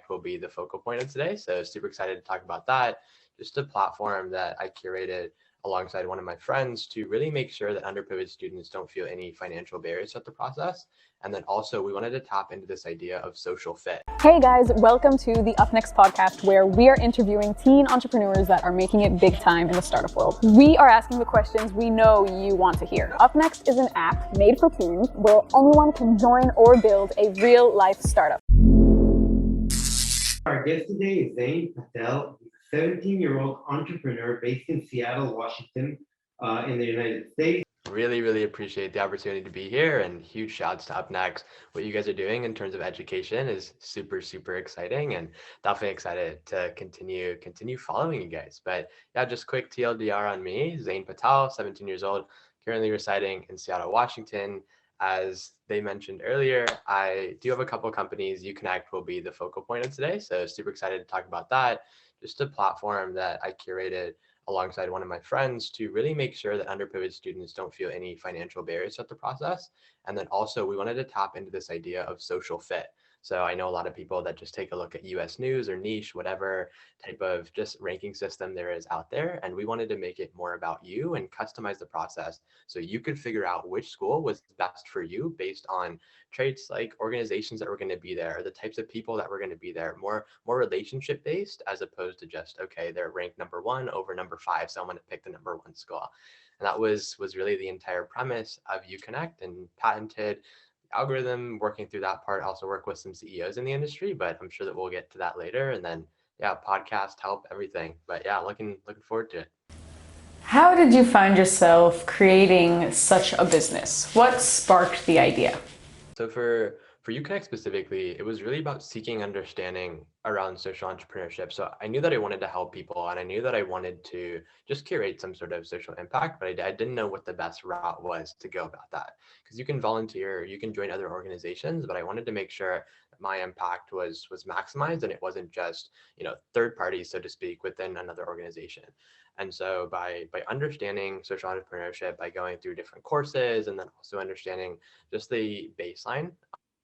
will be the focal point of today. So super excited to talk about that. Just a platform that I curated alongside one of my friends to really make sure that underprivileged students don't feel any financial barriers at the process. And then also we wanted to tap into this idea of social fit. Hey guys, welcome to the Up Next podcast, where we are interviewing teen entrepreneurs that are making it big time in the startup world. We are asking the questions we know you want to hear. Up Next is an app made for teens where anyone can join or build a real life startup. Our guest today is Zayn Patel. He's a 17-year-old entrepreneur based in Seattle, Washington, in the United States. Really appreciate the opportunity to be here, and huge shouts to Up Next. What you guys are doing in terms of education is super exciting, and definitely excited to continue following you guys. But yeah, just quick TLDR on me. Zayn Patel, 17 years old, currently residing in Seattle, Washington. As they mentioned earlier, I do have a couple companies. UConnect will be the focal point of today, so super excited to talk about that. Just a platform that I curated alongside one of my friends to really make sure that underprivileged students don't feel any financial barriers at the process. And then also we wanted to tap into this idea of social fit. So I know a lot of people that just take a look at US News or Niche, whatever type of just ranking system there is out there. And we wanted to make it more about you and customize the process so you could figure out which school was best for you based on traits like organizations that were going to be there, the types of people that were going to be there, more relationship based, as opposed to just, okay, they're ranked number 1 over number 5, so I'm going to pick the number 1 school. And that was really the entire premise of UConnect, and patented algorithm. Working through that part, also work with some CEOs in the industry, but I'm sure that we'll get to that later. And then yeah, podcast help, everything. But yeah, looking forward to it. How did you find yourself creating such a business? What sparked the idea? So for UConnect specifically, it was really about seeking understanding around social entrepreneurship. So I knew that I wanted to help people, and I knew that I wanted to just curate some sort of social impact, but I didn't know what the best route was to go about that. Because you can volunteer, you can join other organizations, but I wanted to make sure that my impact was maximized and it wasn't just, third parties, so to speak, within another organization. And so by understanding social entrepreneurship, by going through different courses, and then also understanding just the baseline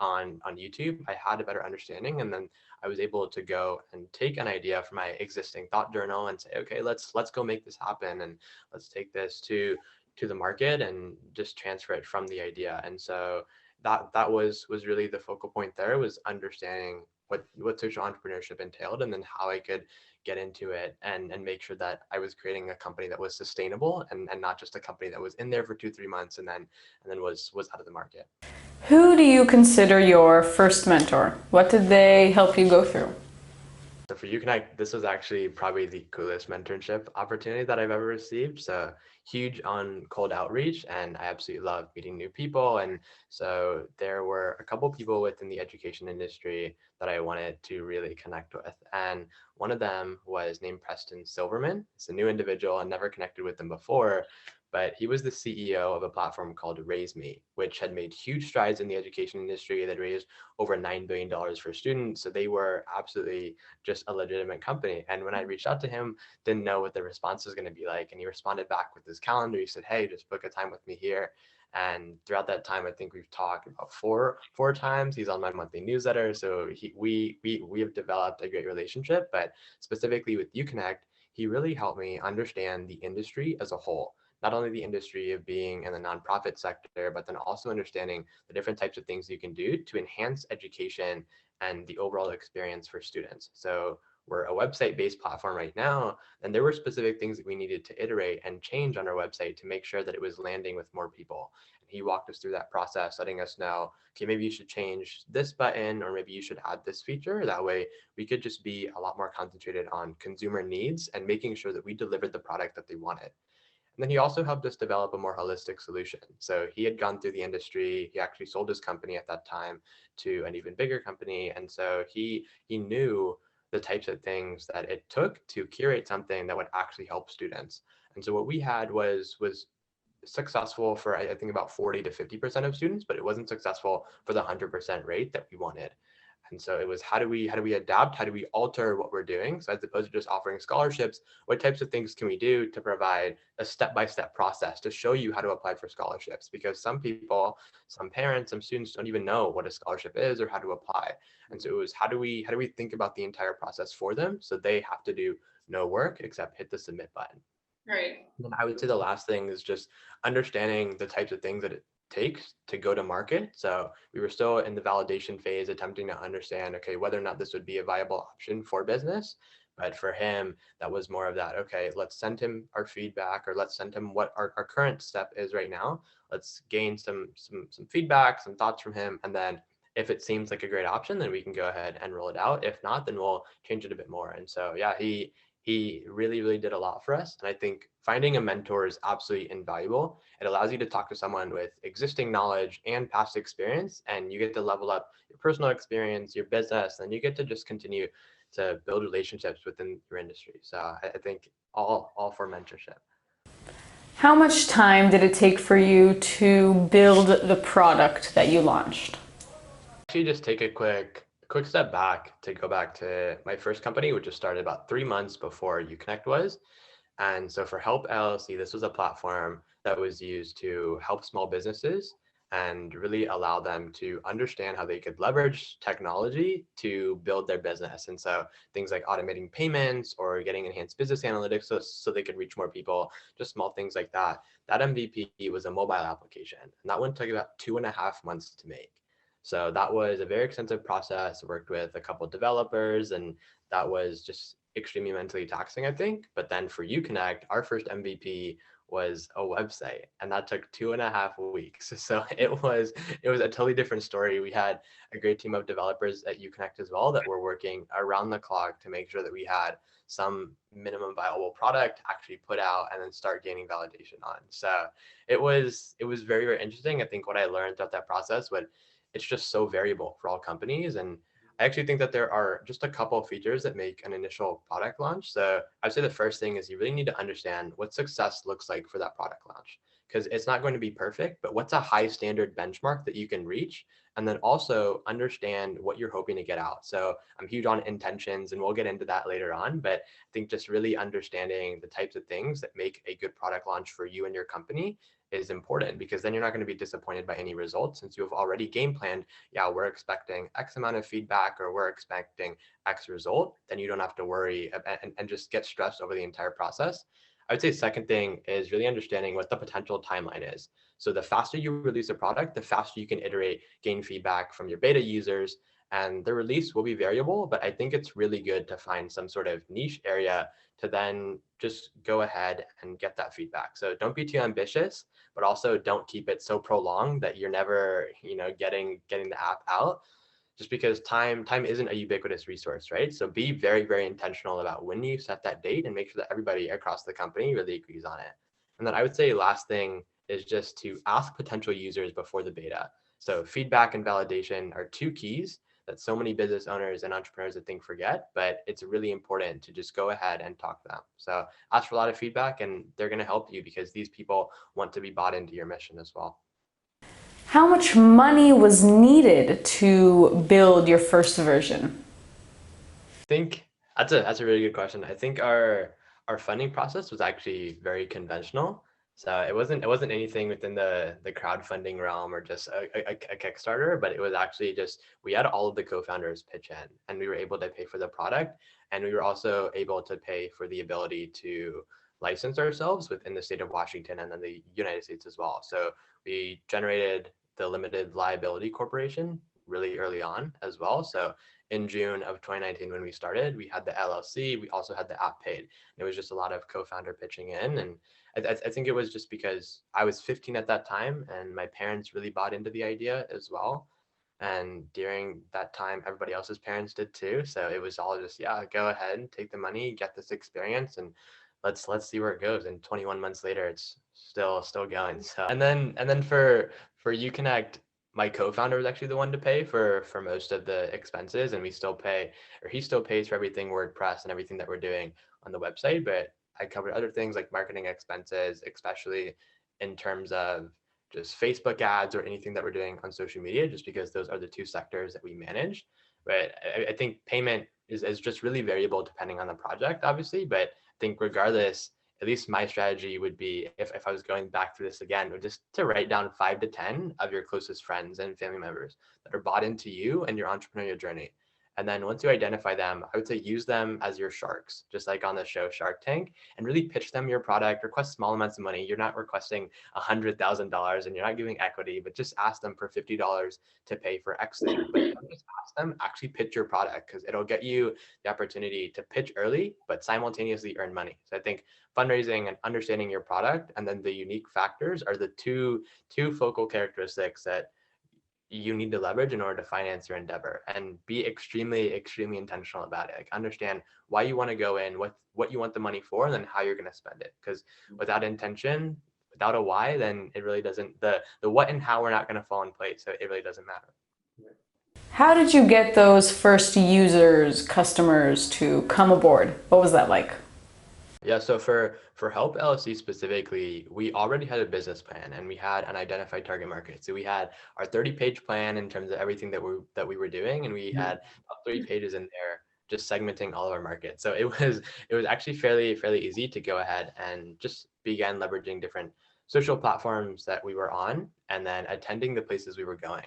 on YouTube, I had a better understanding. And then I was able to go and take an idea from my existing thought journal and say, okay, let's go make this happen, and let's take this to the market and just transfer it from the idea. And so that was really the focal point there, was understanding what social entrepreneurship entailed, and then how I could get into it and make sure that I was creating a company that was sustainable, and not just a company that was in there for 2-3 months and then was out of the market. Who do you consider your first mentor? What did they help you go through? So for UConnect, this was actually probably the coolest mentorship opportunity that I've ever received. So huge on cold outreach, and I absolutely love meeting new people. And so there were a couple people within the education industry that I wanted to really connect with. And one of them was named Preston Silverman. It's a new individual. I never connected with him before, but he was the CEO of a platform called Raise Me, which had made huge strides in the education industry. They'd raised over $9 billion for students. So they were absolutely just a legitimate company. And when I reached out to him, didn't know what the response was going to be like. And he responded back with his calendar. He said, hey, just book a time with me here. And throughout that time, I think we've talked about four times. He's on my monthly newsletter. So we have developed a great relationship. But specifically with UConnect, he really helped me understand the industry as a whole. Not only the industry of being in the nonprofit sector, but then also understanding the different types of things you can do to enhance education and the overall experience for students. So we're a website-based platform right now, and there were specific things that we needed to iterate and change on our website to make sure that it was landing with more people. And he walked us through that process, letting us know, okay, maybe you should change this button, or maybe you should add this feature. That way we could just be a lot more concentrated on consumer needs and making sure that we delivered the product that they wanted. And then he also helped us develop a more holistic solution. So he had gone through the industry. He actually sold his company at that time to an even bigger company. And so he knew the types of things that it took to curate something that would actually help students. And so what we had was successful for, I think, about 40 to 50% of students, but it wasn't successful for the 100% rate that we wanted. And so it was how do we adapt? How do we alter what we're doing? So as opposed to just offering scholarships, what types of things can we do to provide a step-by-step process to show you how to apply for scholarships? Because some people, some parents, some students don't even know what a scholarship is or how to apply. And so it was how do we think about the entire process for them so they have to do no work except hit the submit button. Right. And then I would say the last thing is just understanding the types of things that it takes to go to market. So we were still in the validation phase, attempting to understand, okay, whether or not this would be a viable option for business. But for him, that was more of that, okay, let's send him our feedback, or let's send him what our current step is right now. Let's gain some feedback, some thoughts from him. And then if it seems like a great option, then we can go ahead and roll it out. If not, then we'll change it a bit more. And so, yeah, he really, really did a lot for us. And I think finding a mentor is absolutely invaluable. It allows you to talk to someone with existing knowledge and past experience, and you get to level up your personal experience, your business, and you get to just continue to build relationships within your industry. So I think all for mentorship. How much time did it take for you to build the product that you launched? Actually, just take a quick step back to go back to my first company, which was started about 3 months before UConnect was. And so for Help LLC, this was a platform that was used to help small businesses and really allow them to understand how they could leverage technology to build their business. And so things like automating payments or getting enhanced business analytics so they could reach more people, just small things like that. That MVP was a mobile application, and that one took about 2.5 months to make. So that was a very extensive process. Worked with a couple of developers, and that was just extremely mentally taxing, I think. But then for UConnect, our first MVP was a website, and that took 2.5 weeks. So it was a totally different story. We had a great team of developers at UConnect as well that were working around the clock to make sure that we had some minimum viable product actually put out and then start gaining validation on. So it was very, very interesting. I think what I learned throughout that process, but it's just so variable for all companies. And I actually think that there are just a couple of features that make an initial product launch. So I'd say the first thing is you really need to understand what success looks like for that product launch, because it's not going to be perfect, but what's a high standard benchmark that you can reach? And then also understand what you're hoping to get out. So I'm huge on intentions, and we'll get into that later on, but I think just really understanding the types of things that make a good product launch for you and your company is important, because then you're not going to be disappointed by any results, since you have already game planned, yeah, we're expecting X amount of feedback or we're expecting X result. Then you don't have to worry and just get stressed over the entire process. I would say second thing is really understanding what the potential timeline is. So the faster you release a product, the faster you can iterate, gain feedback from your beta users, and the release will be variable, but I think it's really good to find some sort of niche area to then just go ahead and get that feedback. So don't be too ambitious, but also don't keep it so prolonged that you're never, getting the app out, just because time isn't a ubiquitous resource, right? So be very, very intentional about when you set that date and make sure that everybody across the company really agrees on it. And then I would say last thing is just to ask potential users before the beta. So feedback and validation are two keys that so many business owners and entrepreneurs I think forget, but it's really important to just go ahead and talk to them. So ask for a lot of feedback, and they're going to help you because these people want to be bought into your mission as well. How much money was needed to build your first version? I think that's a really good question. I think our funding process was actually very conventional. So it wasn't anything within the crowdfunding realm or just a Kickstarter, but it was actually just we had all of the co-founders pitch in, and we were able to pay for the product, and we were also able to pay for the ability to license ourselves within the state of Washington and then the United States as well. So we generated the limited liability corporation really early on as well. So in June of 2019, when we started, we had the LLC, we also had the app paid. It was just a lot of co-founder pitching in. And I think it was just because I was 15 at that time, and my parents really bought into the idea as well. And during that time, everybody else's parents did too. So it was all just, yeah, go ahead and take the money, get this experience, and let's see where it goes. And 21 months later, it's still going. So and then for UConnect, my co-founder was actually the one to pay for most of the expenses, and we still pay, or he still pays for everything WordPress and everything that we're doing on the website. But I covered other things like marketing expenses, especially in terms of just Facebook ads or anything that we're doing on social media, just because those are the two sectors that we manage. But I think payment is just really variable depending on the project, obviously. But I think regardless, at least my strategy would be, if I was going back through this again, would just to write down 5 to 10 of your closest friends and family members that are bought into you and your entrepreneurial journey. And then once you identify them, I would say use them as your sharks, just like on the show Shark Tank, and really pitch them your product. Request small amounts of money. You're not requesting $100,000 and you're not giving equity, but just ask them for $50 to pay for X thing. But don't just ask them, actually pitch your product, because it'll get you the opportunity to pitch early, but simultaneously earn money. So I think fundraising and understanding your product and then the unique factors are the two focal characteristics that you need to leverage in order to finance your endeavor, and be extremely intentional about it. Like, understand why you want to go in, what you want the money for, and then how you're going to spend it. Because without intention, without a why, then it really doesn't, the what and how are not going to fall in place. So it really doesn't matter. How did you get those first users, customers to come aboard? What was that like? Yeah, so for Help LLC specifically, we already had a business plan and we had an identified target market. So we had our 30-page plan in terms of everything that we were doing, and we had about 30 pages in there just segmenting all of our markets. So it was actually fairly easy to go ahead and just begin leveraging different social platforms that we were on, and then attending the places we were going,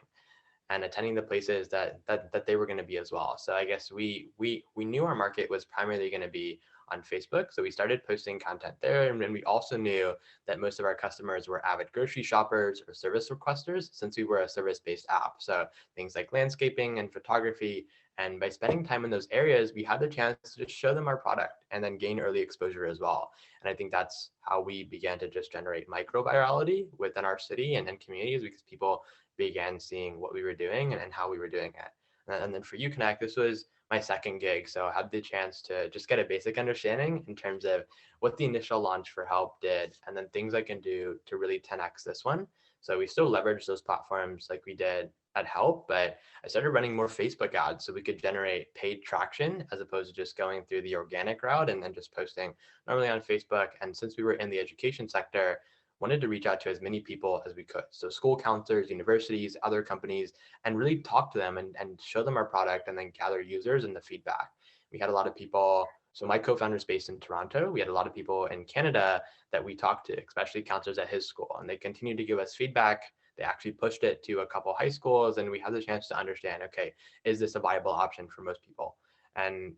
and attending the places that they were going to be as well. So I guess we knew our market was primarily going to be on Facebook. So we started posting content there. And then we also knew that most of our customers were avid grocery shoppers or service requesters, since we were a service-based app. So things like landscaping and photography. And by spending time in those areas, we had the chance to just show them our product and then gain early exposure as well. And I think that's how we began to just generate microvirality within our city and communities, because people began seeing what we were doing and how we were doing it. And then for UConnect, this was my second gig. So I had the chance to just get a basic understanding in terms of what the initial launch for Help did, and then things I can do to really 10x this one. So we still leverage those platforms like we did at Help, but I started running more Facebook ads so we could generate paid traction as opposed to just going through the organic route and then just posting normally on Facebook. And since we were in the education sector, wanted to reach out to as many people as we could. So school counselors, universities, other companies, and really talk to them and show them our product, and then gather users and the feedback. We had a lot of people. So my co-founder is based in Toronto. We had a lot of people in Canada that we talked to, especially counselors at his school, and they continued to give us feedback. They actually pushed it to a couple high schools, and we had the chance to understand, okay, is this a viable option for most people? And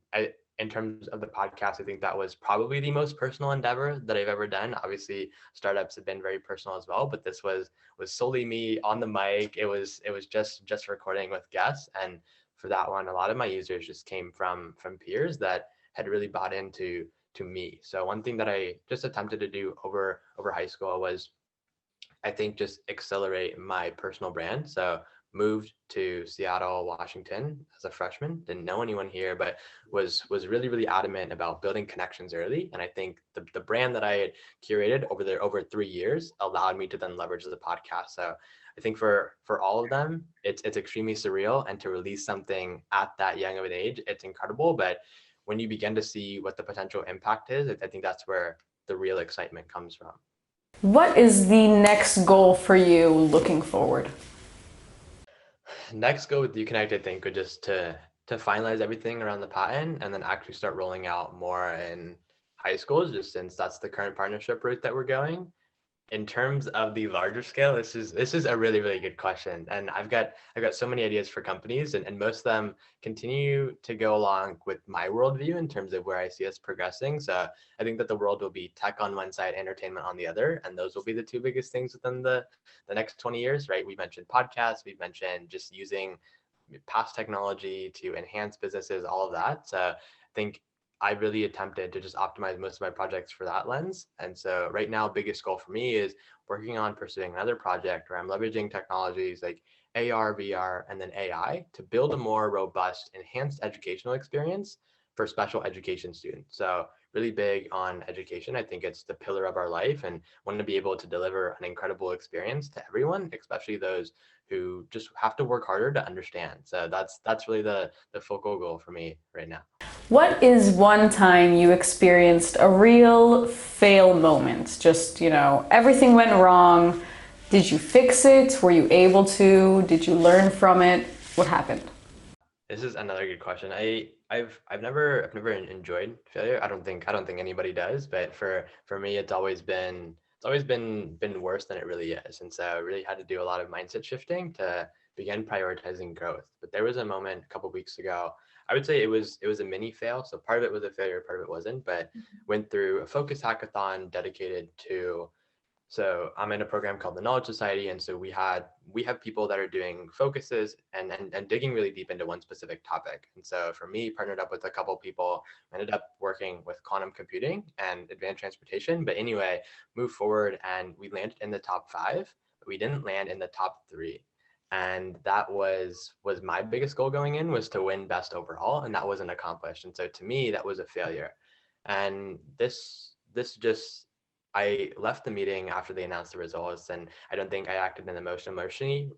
in terms of the podcast, I think that was probably the most personal endeavor that I've ever done. Obviously, startups have been very personal as well, but this was solely me on the mic. It was just recording with guests, and for that one, a lot of my users just came from peers that had really bought into me. So one thing that I just attempted to do over high school was, I think, just accelerate my personal brand. So moved to Seattle, Washington as a freshman, didn't know anyone here, but was really adamant about building connections early. And I think the brand that I had curated over 3 years allowed me to then leverage the podcast. So I think for all of them, it's extremely surreal, and to release something at that young of an age, it's incredible. But when you begin to see what the potential impact is, I think that's where the real excitement comes from. What is the next goal for you looking forward? Next go with UConnect, I think, would just to finalize everything around the patent, and then actually start rolling out more in high schools, just since that's the current partnership route that we're going. In terms of the larger scale, this is a really good question, and I've got so many ideas for companies, and most of them continue to go along with my worldview in terms of where I see us progressing. So I think that the world will be tech on one side, entertainment on the other, and those will be the two biggest things within the next 20 years, right? We mentioned podcasts, we've mentioned just using past technology to enhance businesses, all of that. So I think I really attempted to just optimize most of my projects for that lens. And so right now, biggest goal for me is working on pursuing another project where I'm leveraging technologies like AR, VR, and then AI to build a more robust, enhanced educational experience for special education students. So really big on education. I think it's the pillar of our life, and want to be able to deliver an incredible experience to everyone, especially those who just have to work harder to understand. So that's really the focal goal for me right now. What is one time you experienced a real fail moment? Just, everything went wrong. Did you fix it? Were you able to? Did you learn from it? What happened? This is another good question. I've never enjoyed failure. I don't think anybody does, but for me it's always been worse than it really is. And so I really had to do a lot of mindset shifting to begin prioritizing growth. But there was a moment a couple weeks ago. I would say it was a mini fail. So part of it was a failure, part of it wasn't, but went through a focus hackathon dedicated to, so I'm in a program called the Knowledge Society, and so we have people that are doing focuses and digging really deep into one specific topic. And so for me, partnered up with a couple people, ended up working with quantum computing and advanced transportation. But anyway, moved forward and we landed in the top 5, but we didn't land in the top 3. And that was my biggest goal going in, was to win best overall, and that wasn't accomplished. And so to me, that was a failure. And this just I left the meeting after they announced the results, and I don't think I acted in the most emotionally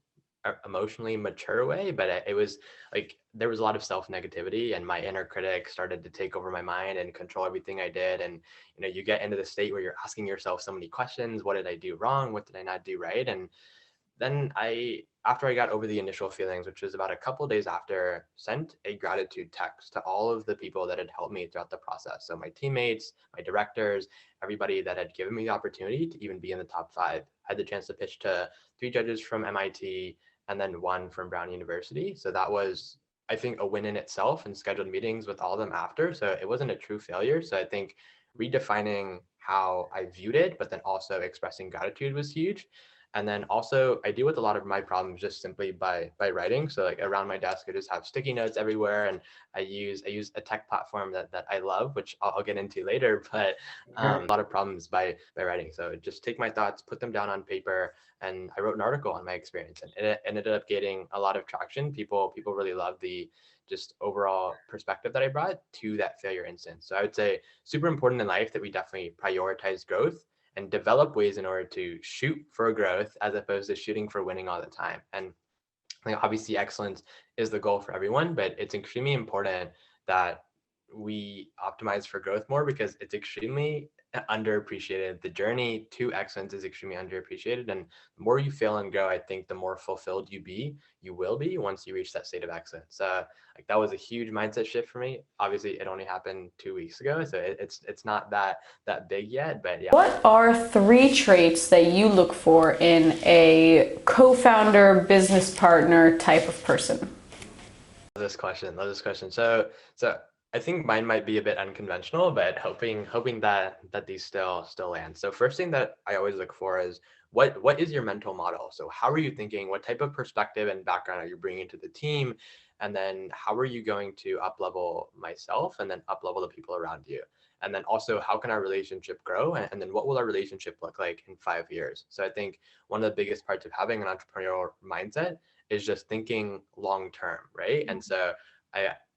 mature way, but it was like there was a lot of self negativity, and my inner critic started to take over my mind and control everything I did. And you get into the state where you're asking yourself so many questions: what did I do wrong? What did I not do right? And then after I got over the initial feelings, which was about a couple of days after, sent a gratitude text to all of the people that had helped me throughout the process. So my teammates, my directors, everybody that had given me the opportunity to even be in the top 5. I had the chance to pitch to 3 judges from MIT and then 1 from Brown University. So that was, I think, a win in itself, and scheduled meetings with all of them after. So it wasn't a true failure. So I think redefining how I viewed it, but then also expressing gratitude was huge. And then also I deal with a lot of my problems just simply by writing. So like around my desk, I just have sticky notes everywhere, and I use a tech platform that I love, which I'll get into later. But a lot of problems by writing. So just take my thoughts, put them down on paper, and I wrote an article on my experience, and it ended up getting a lot of traction. People really loved the just overall perspective that I brought to that failure instance. So I would say super important in life that we definitely prioritize growth and develop ways in order to shoot for growth as opposed to shooting for winning all the time. And like obviously excellence is the goal for everyone, but it's extremely important that we optimize for growth more, because it's extremely underappreciated. The journey to excellence is extremely underappreciated, and the more you fail and grow, I think the more fulfilled you will be once you reach that state of excellence. Like that was a huge mindset shift for me. Obviously it only happened 2 weeks ago, so it's not that big yet, but yeah. What are 3 traits that you look for in a co-founder, business partner type of person? Love this question. So I think mine might be a bit unconventional, but hoping that these still land. So first thing that I always look for is what is your mental model? So how are you thinking? What type of perspective and background are you bringing to the team? And then how are you going to up level myself and then up level the people around you? And then also, how can our relationship grow? And then what will our relationship look like in 5 years? So I think one of the biggest parts of having an entrepreneurial mindset is just thinking long term, right? And so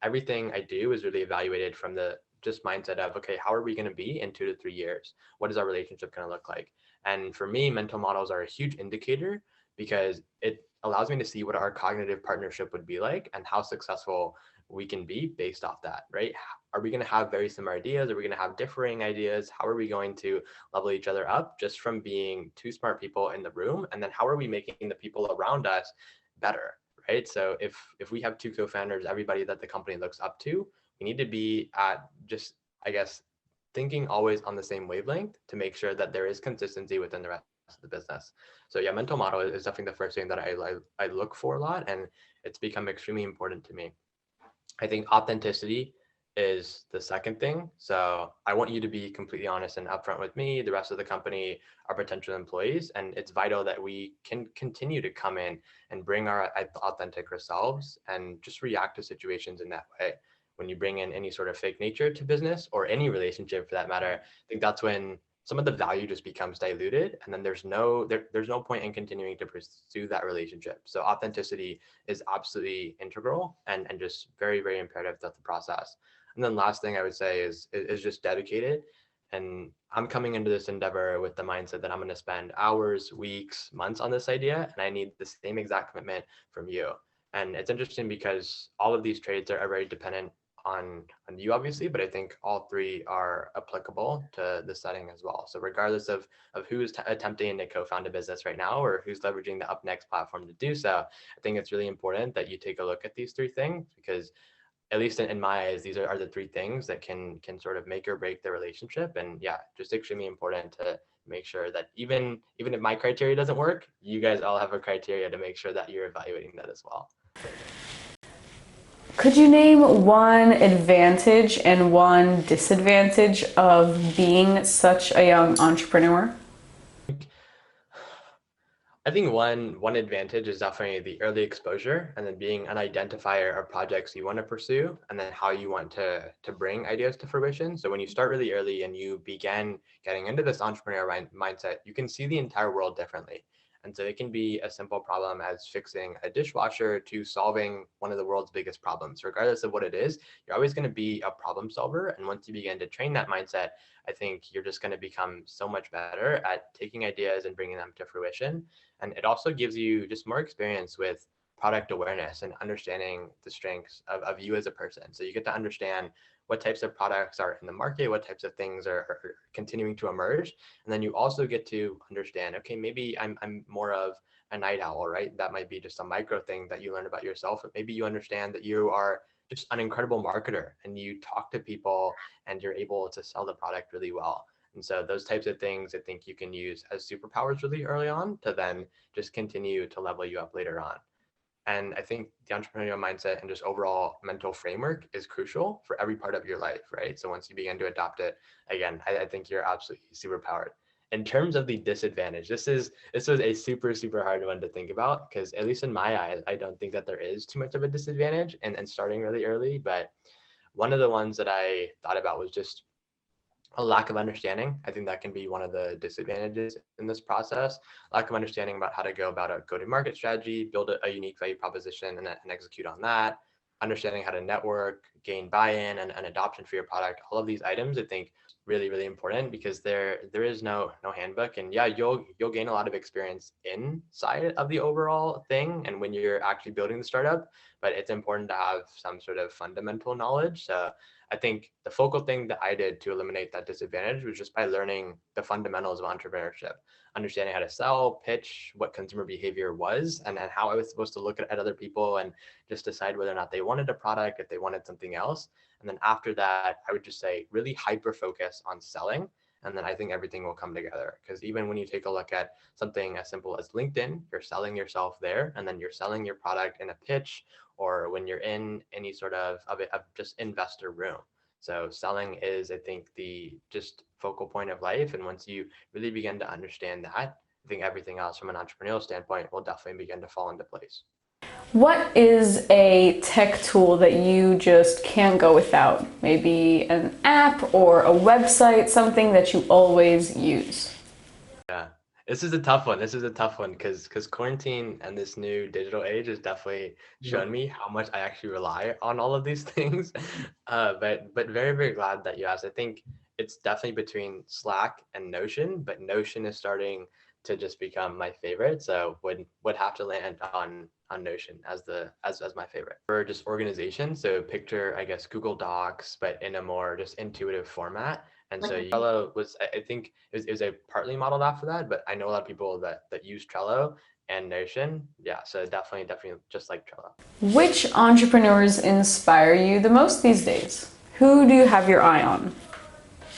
everything I do is really evaluated from the just mindset of, okay, how are we going to be in 2 to 3 years? What is our relationship going to look like? And for me, mental models are a huge indicator, because it allows me to see what our cognitive partnership would be like and how successful we can be based off that, right? Are we going to have very similar ideas? Are we going to have differing ideas? How are we going to level each other up just from being 2 smart people in the room? And then how are we making the people around us better, right? So if we have 2 co-founders, everybody that the company looks up to, we need to be at just, I guess, thinking always on the same wavelength to make sure that there is consistency within the rest of the business. So yeah, mental model is definitely the first thing that I look for a lot, and it's become extremely important to me. I think authenticity is the second thing. So I want you to be completely honest and upfront with me, the rest of the company, our potential employees. And it's vital that we can continue to come in and bring our authentic selves and just react to situations in that way. When you bring in any sort of fake nature to business, or any relationship for that matter, I think that's when some of the value just becomes diluted, and then there's no point in continuing to pursue that relationship. So authenticity is absolutely integral and just very, very imperative throughout the process. And then last thing I would say is just dedicated. And I'm coming into this endeavor with the mindset that I'm going to spend hours, weeks, months on this idea, and I need the same exact commitment from you. And it's interesting because all of these traits are very dependent on you obviously, but I think all three are applicable to the setting as well. So regardless of who's attempting to co-found a business right now or who's leveraging the Up Next platform to do so, I think it's really important that you take a look at these three things, because at least in my eyes, these are the three things that can sort of make or break the relationship. And yeah, just extremely important to make sure that even if my criteria doesn't work, you guys all have a criteria to make sure that you're evaluating that as well. Could you name one advantage and one disadvantage of being such a young entrepreneur? I think one advantage is definitely the early exposure, and then being an identifier of projects you want to pursue, and then how you want to bring ideas to fruition. So when you start really early and you begin getting into this entrepreneurial mindset, you can see the entire world differently. And so it can be a simple problem as fixing a dishwasher to solving one of the world's biggest problems. Regardless of what it is, you're always going to be a problem solver. And once you begin to train that mindset, I think you're just going to become so much better at taking ideas and bringing them to fruition. And it also gives you just more experience with product awareness and understanding the strengths of you as a person. So you get to understand what types of products are in the market, what types of things are continuing to emerge. And then you also get to understand, okay, maybe I'm more of a night owl, right? That might be just a micro thing that you learn about yourself. But maybe you understand that you are just an incredible marketer and you talk to people and you're able to sell the product really well. And so those types of things, I think you can use as superpowers really early on to then just continue to level you up later on. And I think the entrepreneurial mindset and just overall mental framework is crucial for every part of your life, right? So once you begin to adopt it, again, I think you're absolutely superpowered. In terms of the disadvantage, this was a super hard one to think about, because at least in my eyes, I don't think that there is too much of a disadvantage and starting really early. But one of the ones that I thought about was just a lack of understanding. I think that can be one of the disadvantages in this process. Lack of understanding about how to go about a go-to-market strategy, build a unique value proposition, and execute on that. Understanding how to network, gain buy-in, and adoption for your product. All of these items, I think, really important, because there is no handbook. And yeah, you'll gain a lot of experience inside of the overall thing and when you're actually building the startup, but it's important to have some sort of fundamental knowledge. So I think the focal thing that I did to eliminate that disadvantage was just by learning the fundamentals of entrepreneurship, understanding how to sell, pitch, what consumer behavior was, and how I was supposed to look at other people and just decide whether or not they wanted a product, if they wanted something else. And then after that, I would just say really hyper focus on selling. And then I think everything will come together, because even when you take a look at something as simple as LinkedIn, you're selling yourself there, and then you're selling your product in a pitch, or when you're in any sort of just investor room. So selling is, I think, the just focal point of life. And once you really begin to understand that, I think everything else from an entrepreneurial standpoint will definitely begin to fall into place. What is a tech tool that you just can't go without? Maybe an app or a website, something that you always use? Yeah, this is a tough one. Because quarantine and this new digital age has definitely shown me how much I actually rely on all of these things. But very glad that you asked. I think it's definitely between Slack and Notion, but Notion is starting to just become my favorite. So would have to land on Notion as my favorite for just organization. So picture, I guess, Google Docs, but in a more just intuitive format. And so Trello was, I think, it was a partly modeled after that, but I know a lot of people that use Trello and Notion. Yeah, so definitely just like Trello. Which entrepreneurs inspire you the most these days? Who do you have your eye on?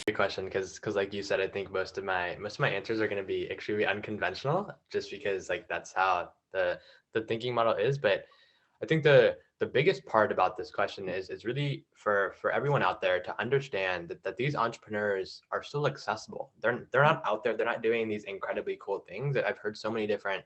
Great question, because like you said, I think most of my answers are going to be extremely unconventional, just because like that's how the thinking model is. But I think the biggest part about this question is really for everyone out there to understand that these entrepreneurs are still accessible. They're not out there. They're not doing these incredibly cool things. I've heard so many different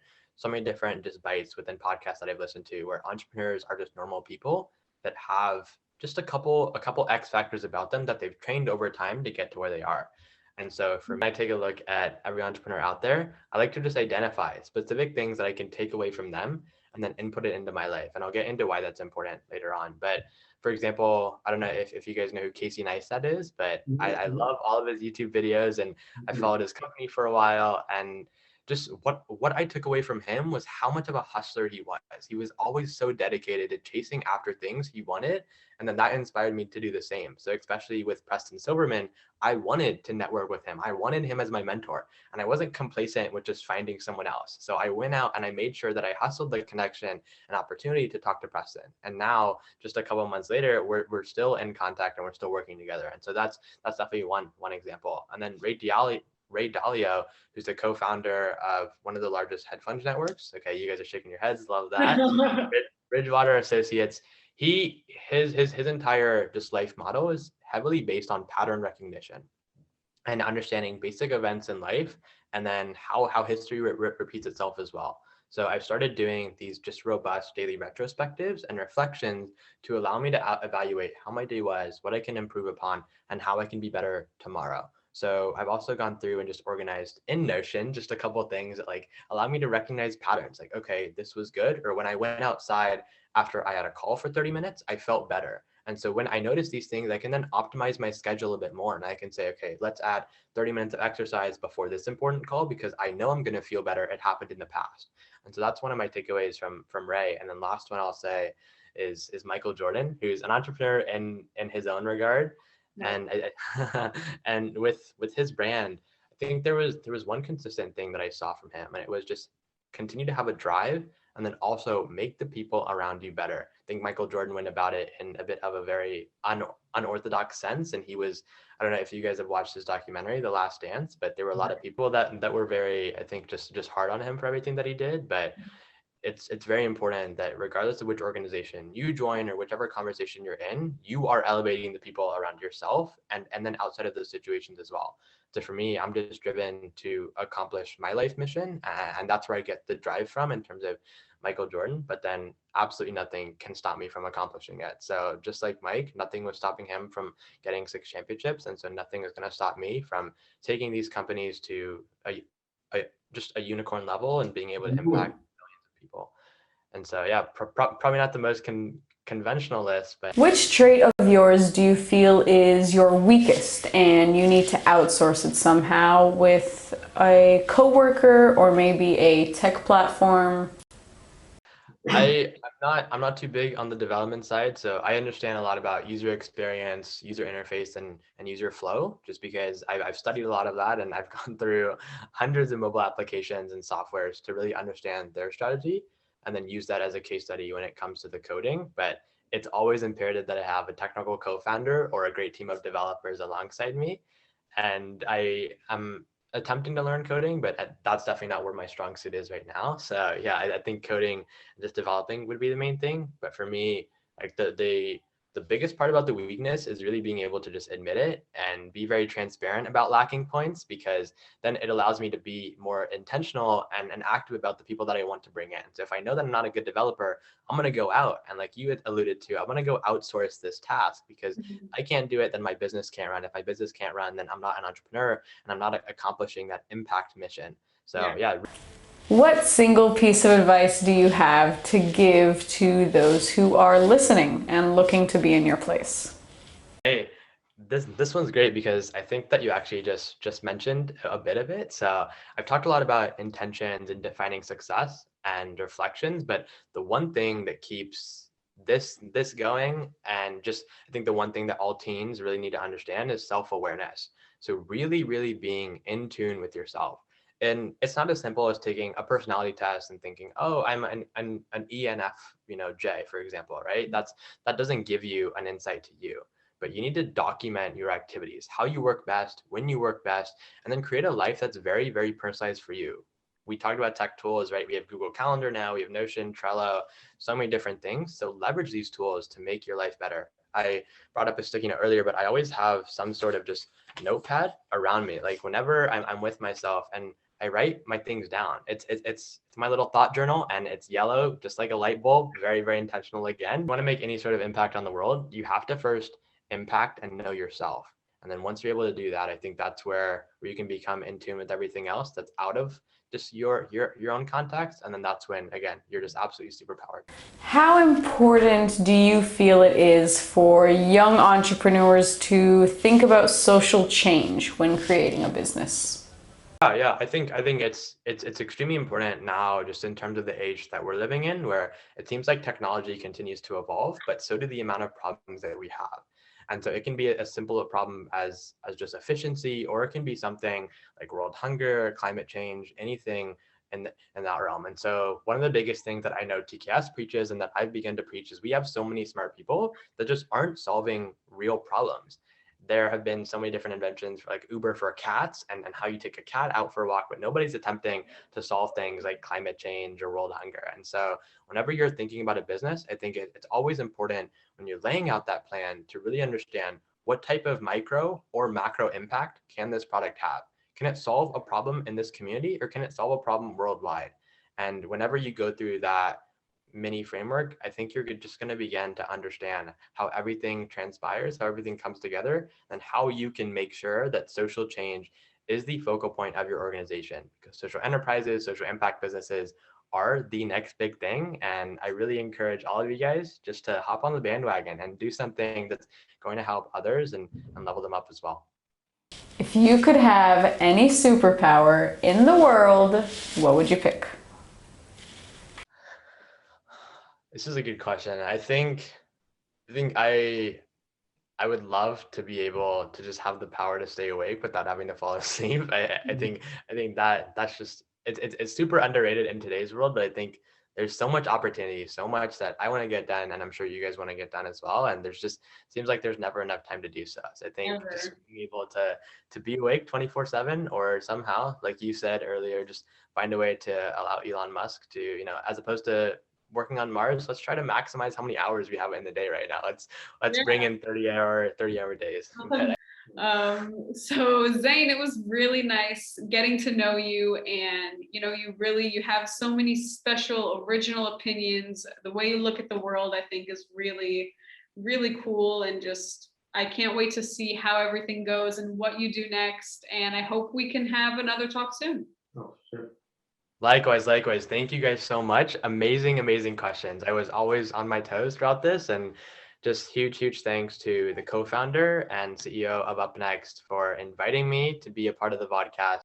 just bites within podcasts that I've listened to where entrepreneurs are just normal people that have just a couple X factors about them that they've trained over time to get to where they are. And so for me, I take a look at every entrepreneur out there. I like to just identify specific things that I can take away from them and then input it into my life. And I'll get into why that's important later on. But for example, I don't know if you guys know who Casey Neistat is, but I love all of his YouTube videos and I followed his company for a while. And just what I took away from him was how much of a hustler he was. He was always so dedicated to chasing after things he wanted. And then that inspired me to do the same. So especially with Preston Silverman, I wanted to network with him. I wanted him as my mentor. And I wasn't complacent with just finding someone else. So I went out and I made sure that I hustled the connection and opportunity to talk to Preston. And now, just a couple of months later, we're still in contact and we're still working together. And so that's definitely one example. And then Ray Dalio, who's the co-founder of one of the largest hedge fund networks. Okay, you guys are shaking your heads. Love that. Bridgewater Associates. His entire just life model is heavily based on pattern recognition and understanding basic events in life, and then how history repeats itself as well. So I've started doing these just robust daily retrospectives and reflections to allow me to evaluate how my day was, what I can improve upon, and how I can be better tomorrow. So I've also gone through and just organized in Notion, just a couple of things that like allow me to recognize patterns. Like, okay, this was good. Or when I went outside after I had a call for 30 minutes, I felt better. And so when I notice these things, I can then optimize my schedule a bit more. And I can say, okay, let's add 30 minutes of exercise before this important call because I know I'm going to feel better. It happened in the past. And so that's one of my takeaways from Ray. And then last one I'll say is Michael Jordan, who's an entrepreneur in his own regard. And and with his brand, I think there was one consistent thing that I saw from him, and it was just continue to have a drive and then also make the people around you better. I think Michael Jordan went about it in a bit of a very unorthodox sense, and he was, I don't know if you guys have watched his documentary, The Last Dance, but there were a lot of people that were very, I think, just hard on him for everything that he did, but it's very important that regardless of which organization you join or whichever conversation you're in, you are elevating the people around yourself and then outside of those situations as well. So for me, I'm just driven to accomplish my life mission, and that's where I get the drive from in terms of Michael Jordan, but then absolutely nothing can stop me from accomplishing it. So just like Mike, nothing was stopping him from getting 6 championships. And so nothing is going to stop me from taking these companies to just a unicorn level and being able to impact people. And so, yeah, probably not the most conventional list, but which trait of yours do you feel is your weakest and you need to outsource it somehow with a coworker or maybe a tech platform? I'm not too big on the development side, so I understand a lot about user experience, user interface, and user flow, just because I've studied a lot of that and I've gone through hundreds of mobile applications and softwares to really understand their strategy and then use that as a case study when it comes to the coding. But it's always imperative that I have a technical co-founder or a great team of developers alongside me. And I'm attempting to learn coding, but that's definitely not where my strong suit is right now. So yeah, I think coding, just developing would be the main thing. But for me, like the biggest part about the weakness is really being able to just admit it and be very transparent about lacking points, because then it allows me to be more intentional and active about the people that I want to bring in. So if I know that I'm not a good developer, I'm going to go out and, like you had alluded to, I'm going to go outsource this task because I can't do it, then my business can't run. If my business can't run, then I'm not an entrepreneur and I'm not accomplishing that impact mission. So yeah. What single piece of advice do you have to give to those who are listening and looking to be in your place? Hey, this one's great because I think that you actually just mentioned a bit of it. So I've talked a lot about intentions and defining success and reflections, but the one thing that keeps this going, and just I think the one thing that all teens really need to understand, is self-awareness. So really being in tune with yourself. And it's not as simple as taking a personality test and thinking, oh, I'm an ENF, J, for example, right? That doesn't give you an insight to you, but you need to document your activities, how you work best, when you work best, and then create a life that's very, very personalized for you. We talked about tech tools, right? We have Google Calendar now, we have Notion, Trello, so many different things. So leverage these tools to make your life better. I brought up a sticky note earlier, but I always have some sort of just notepad around me. Like whenever I'm with myself and I write my things down. It's my little thought journal, and it's yellow, just like a light bulb, very, very intentional. Again, you want to make any sort of impact on the world, you have to first impact and know yourself. And then once you're able to do that, I think that's where you can become in tune with everything else that's out of just your own context. And then that's when, again, you're just absolutely superpowered. How important do you feel it is for young entrepreneurs to think about social change when creating a business? Yeah. I think it's extremely important now, just in terms of the age that we're living in, where it seems like technology continues to evolve, but so do the amount of problems that we have. And so it can be as simple a problem as just efficiency, or it can be something like world hunger, climate change, anything in that realm. And so one of the biggest things that I know TKS preaches and that I've begun to preach is we have so many smart people that just aren't solving real problems. There have been so many different inventions like Uber for cats and how you take a cat out for a walk, but nobody's attempting to solve things like climate change or world hunger. And so whenever you're thinking about a business, I think it's always important when you're laying out that plan to really understand what type of micro or macro impact can this product have? Can it solve a problem in this community, or can it solve a problem worldwide? And whenever you go through that mini framework, I think you're just going to begin to understand how everything transpires, how everything comes together, and how you can make sure that social change is the focal point of your organization. Because social enterprises, social impact businesses are the next big thing. And I really encourage all of you guys just to hop on the bandwagon and do something that's going to help others and level them up as well. If you could have any superpower in the world, what would you pick? This is a good question. I think I would love to be able to just have the power to stay awake without having to fall asleep. I think that's just it's super underrated in today's world, but I think there's so much opportunity, so much that I want to get done, and I'm sure you guys want to get done as well. And there's just seems like there's never enough time to do so. So I think just being able to be awake 24/7, or somehow, like you said earlier, just find a way to allow Elon Musk to, as opposed to working on Mars, let's try to maximize how many hours we have in the day right now. Let's bring in 30-hour days. So Zane, it was really nice getting to know you, and you have so many special original opinions. The way you look at the world, I think, is really, really cool, and just I can't wait to see how everything goes and what you do next. And I hope we can have another talk soon. Oh, sure. Likewise. Thank you guys so much. Amazing questions. I was always on my toes throughout this, and just huge thanks to the co-founder and CEO of Up Next for inviting me to be a part of the podcast.